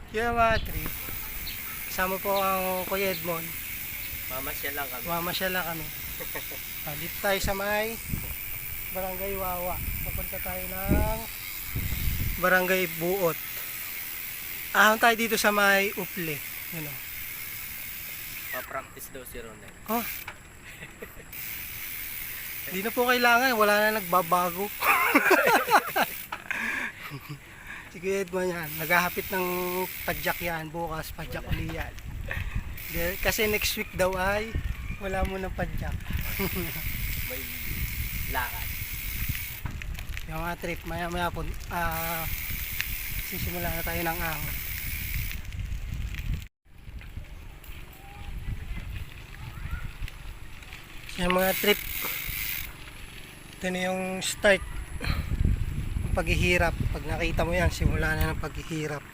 Kaya mga trip, kasama po ang Kuya Edmond. Mamasyal lang kami. Mamasyal lang kami. Dito tayo sa may Barangay Wawa. Papunta tayo ng Barangay Buot. Ahon tayo dito sa may Uple. Yun o. Pa-practice daw si Ronel. Oh. Hindi na po kailangan. Wala na nagbabago. Si Kuya Edmond yan. Naghahapit ng padyak yan. Bukas padyak uli yan. Kasi next week daw ay wala mo ng padyak. May lakad. Yung mga trip, maya maya po sisimula na tayo ng ahon. Yung mga trip, ito na yung start ng paghihirap. Pag nakita mo yan, simula na ng paghihirap.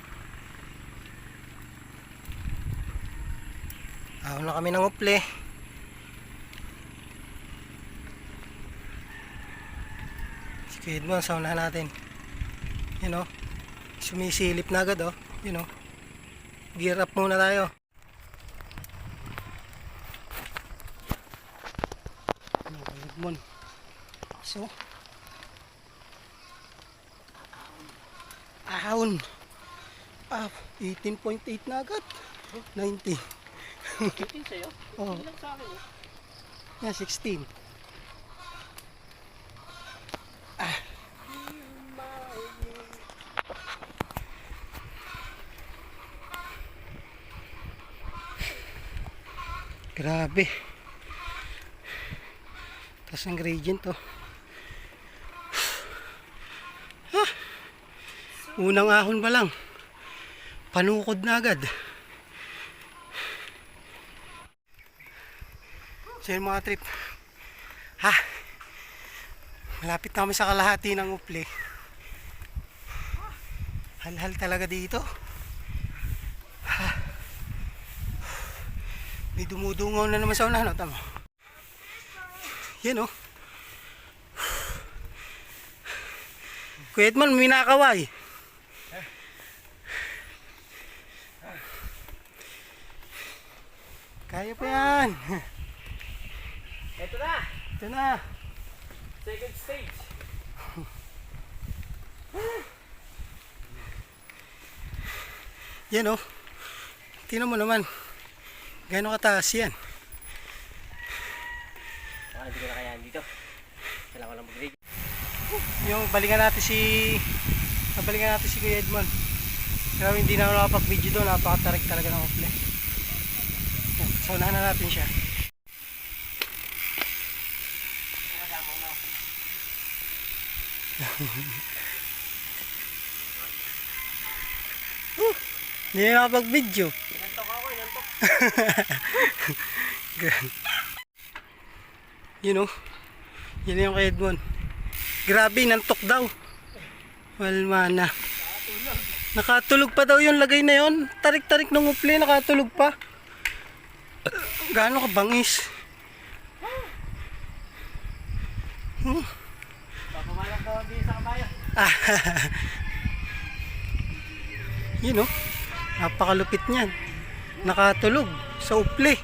Ahon na kami ng Uple. Speed mo, sa unahan natin. You know, sumisilip na agad, oh. You know, gear up muna tayo. Mon. So, ahon. 18.8 na agad. 90. 15 sa'yo? Oh. Ilang sa akin eh? Yan, 16. Grabe. Tapos ang gradient to. Unang ahon pa lang. Panukod na agad. So yun mga trip. Malapit na kami sa kalahati ng Uple. Hal-hal talaga dito. May dumudungaw na naman sa unahan, no? Tama. Yan, oh. Kuya Edmond, may nakaway. Kaya pa yan. Ito na! Ito na. Second stage. Yan, oh. Tingnan mo naman. Gano'ng kataas yan. Hindi ko na kayaan dito. Kailangan ko lang mag-rig. Yung balikan natin si Kuya Edmond. Pero hindi na ako nakapag-video doon. Napakatarik talaga ng Uple. Yan, so unahan na natin siya. Hindi na nakapag-video. Inantok ako, inantok. You know, yun yung kay Edmond. Grabe, nantok daw. Walmana. Nakatulog pa daw yung lagay na yun. Tarik-tarik ng Uple, nakatulog pa. Gaano ka bangis? Papamalak daw din sa kabayo. Yun know, napakalupit niyan. Nakatulog sa Uple.